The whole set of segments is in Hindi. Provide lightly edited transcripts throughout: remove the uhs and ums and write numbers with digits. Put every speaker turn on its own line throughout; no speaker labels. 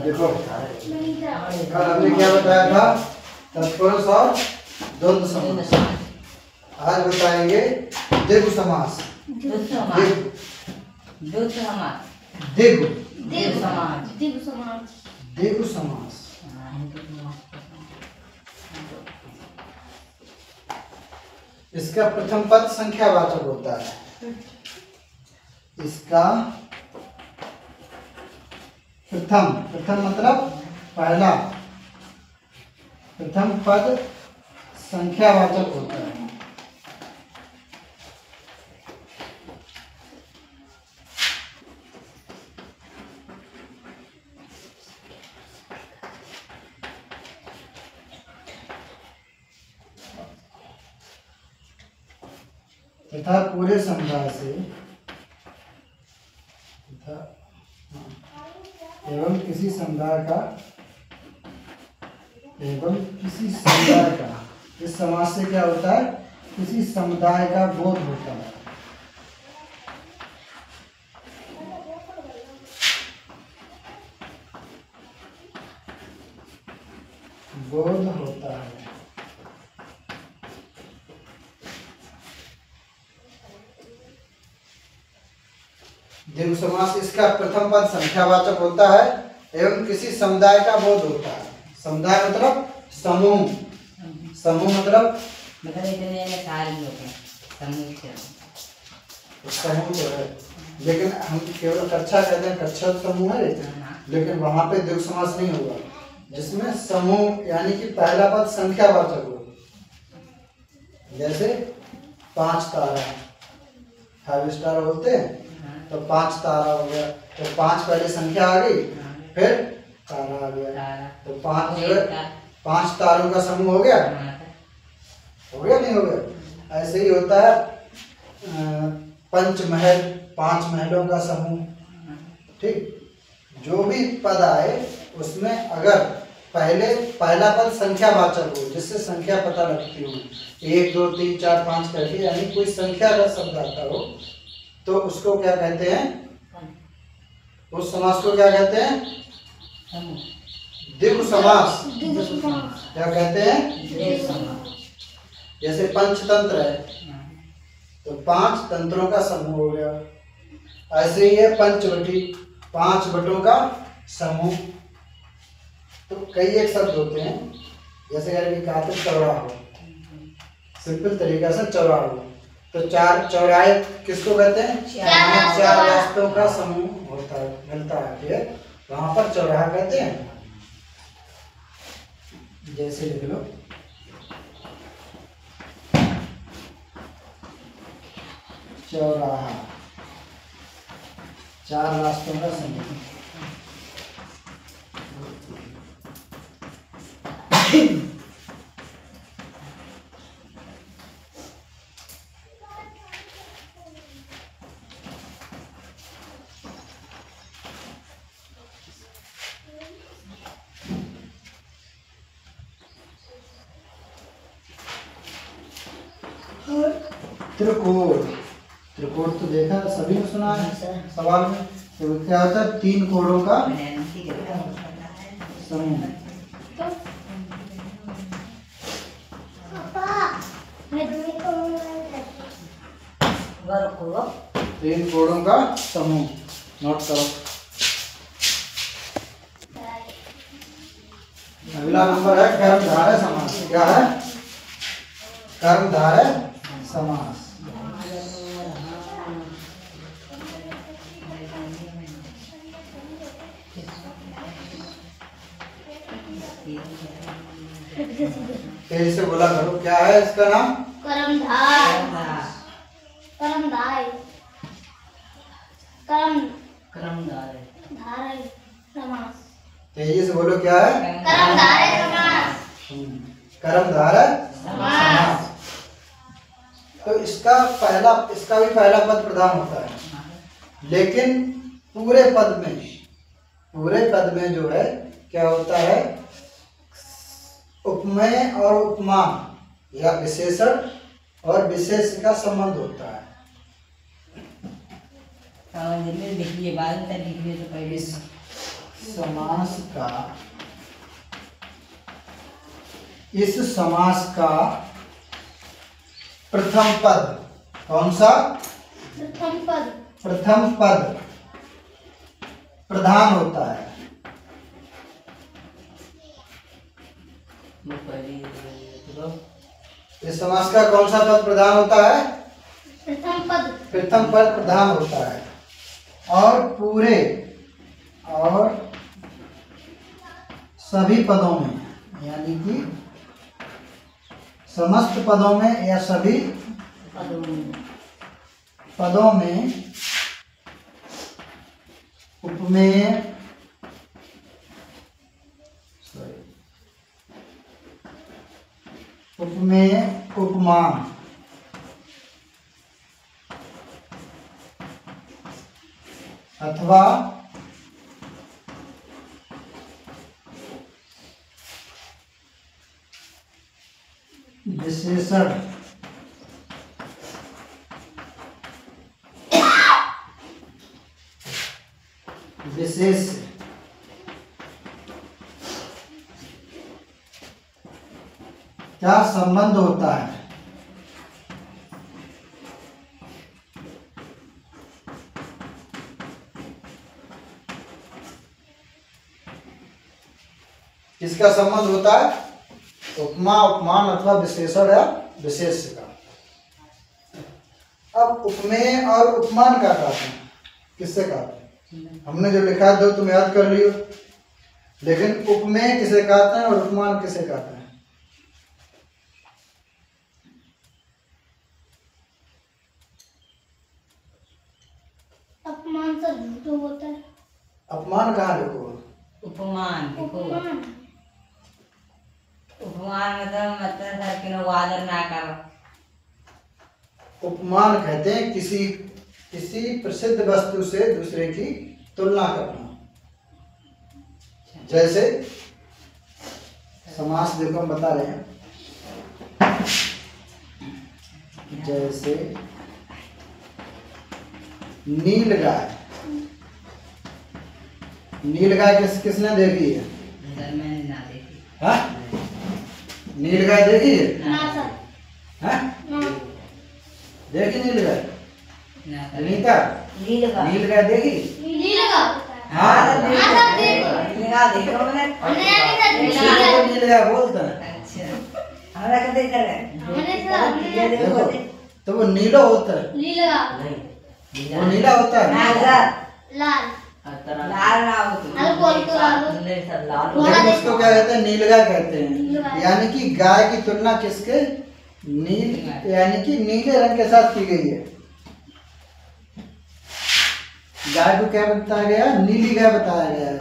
देखो कल हमने क्या बताया था, तत्पुरुष और द्वंद्व समास। आज बताएंगे द्विगु समास। द्विगु समास। इसका प्रथम पद संख्यावाचक होता है। इसका प्रथम मतलब पहला, प्रथम पद संख्यावाचक होता है। तथा पूरे समुदाय से एवं किसी समुदाय का इस समाज से क्या होता है, किसी समुदाय का बोध होता है। बोध होता है। द्विगु समास इसका प्रथम पद संख्यावाचक होता है एवं किसी समुदाय का बोध होता है। समुदाय मतलब समूह, समूह मतलब
इतने सारे लोग हैं,
समूह तो है, लेकिन हम केवल कक्षा कहते हैं, कक्षा समूह है, लेकिन वहां पे द्विगु समास नहीं होगा जिसमें समूह यानी कि पहला पद संख्यावाचक हो। जैसे 5 तारा, 5 स्टार बोलते हैं तो 5 तारा हो गया, तो 5 पहले संख्या आ गई, फिर तारा आ गया, तो 5 तारों का समूह हो गया। हो गया नहीं हो गया? ऐसे ही होता है पंचमहल, 5 महलों का समूह। ठीक, जो भी पद आए उसमें अगर पहला पद संख्यावाचक हो, जिससे संख्या पता लगती हो, 1 2 3 4 5 करके, यानी कोई संख्या का शब्द आता हो, तो उसको क्या कहते हैं, उस समास को क्या कहते हैं, द्विगु समास। क्या कहते हैं? जैसे पंचतंत्र है तो 5 तंत्रों का समूह हो गया। ऐसे ही है पंचवटी, 5 वटों का समूह। तो कई एक शब्द होते हैं, जैसे अगर कहा था चौराहा, सिंपल तरीका से चौराहा, तो 4 चौराहे किसको कहते हैं? 4 रास्तों का समूह होता है, मिलता है, फिर वहां पर चौराहा कहते हैं। जैसे लिख लो चौराहा, 4 रास्तों का समूह। त्रिकोण, त्रिकोण तो देखा, सभी ने सुना है सवाल में। तो क्या होता है? 3 कोणों का समूह। 3 कोणों का समूह, नोट करो। अगला नंबर है कर्मधारय समास। क्या है? कर्मधारय समास। तेजी से बोला करो, क्या है इसका नाम?
कर्मधारय समास।
तेजी से बोलो, क्या है?
कर्मधारय समास।
कर्मधारय समास। तो इसका भी पहला पद प्रधान होता है, लेकिन पूरे पद में जो है क्या होता है, उपमेय और उपमान या विशेषण और विशेष का संबंध होता है।
जल्दी लिखिए, बाद में तक लिखिए तो पहले
इस समास का प्रथम पद कौन सा? प्रथम पद प्रधान होता है। इस समास का कौन सा पद प्रधान होता है? प्रथम पद प्रधान होता है और पूरे और सभी पदों में, यानी कि समस्त पदों में या सभी पदों में उपमेय उपमान अथवा विशेषण विशेष क्या संबंध होता है? किसका संबंध होता है? उपमा, उपमान अथवा विशेषण या विशेष का। अब उपमेय और उपमान क्या कहते हैं? किससे कहते हैं? हमने जो लिखा है तो तुम याद कर लियो, लेकिन उपमेय किसे कहते हैं और उपमान किसे कहते हैं?
अपमान से झूठो होता है।
अपमान कहाँ लिखो?
उपमान देखो,
उपमान
उपमान मतलब सर के लोग आदर ना करो।
उपमान कहते हैं किसी प्रसिद्ध वस्तु से दूसरे की तुलना करना। जैसे समास देखो हम बता रहे हैं, जैसे नील गाय। नील गाय किसने देखी है?
मैंने ना देखी।
हाँ? नील गाय देखी है?
ना सर,
हाँ?
ना
देखी नील गाय?
ना
अनीता नील गाय देखी?
नीली लगा।
हाँ
देखो मैंने।
नील गाय बोलता है।
अच्छा, हमारा कदे करे।
हमने
देखो तो वो नीला होता है,
नीला
वो नीला होता है।
लाल
लाल ना हो तो
लाल बोल तो लाल
लेकिन उसको क्या कहते हैं? नीलगाय कहते हैं। यानी कि गाय की तुलना किसके? नील, यानी कि नीले रंग के साथ की गई है। गाय को क्या बताया गया? नीली गाय बताया गया है।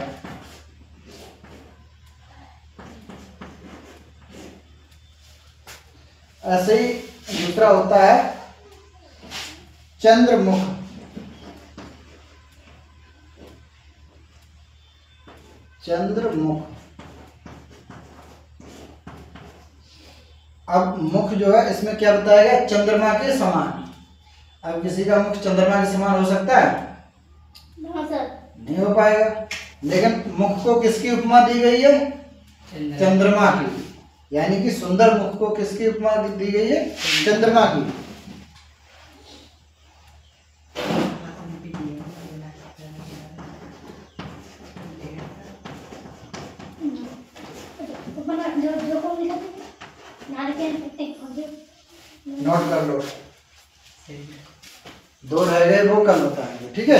ऐसे ही दूसरा होता है चंद्रमुख। चंद्रमुख। अब मुख जो है इसमें क्या बताया गया? चंद्रमा के समान। अब किसी का मुख चंद्रमा के समान हो सकता है? नहीं हो पाएगा। लेकिन मुख को किसकी उपमा दी गई है? चंद्रमा की। यानी कि सुंदर मुख को किसकी उपमा दी गई है? चंद्रमा की। नोट कर लो, 2 रह गए वो कल बताएंगे, ठीक है।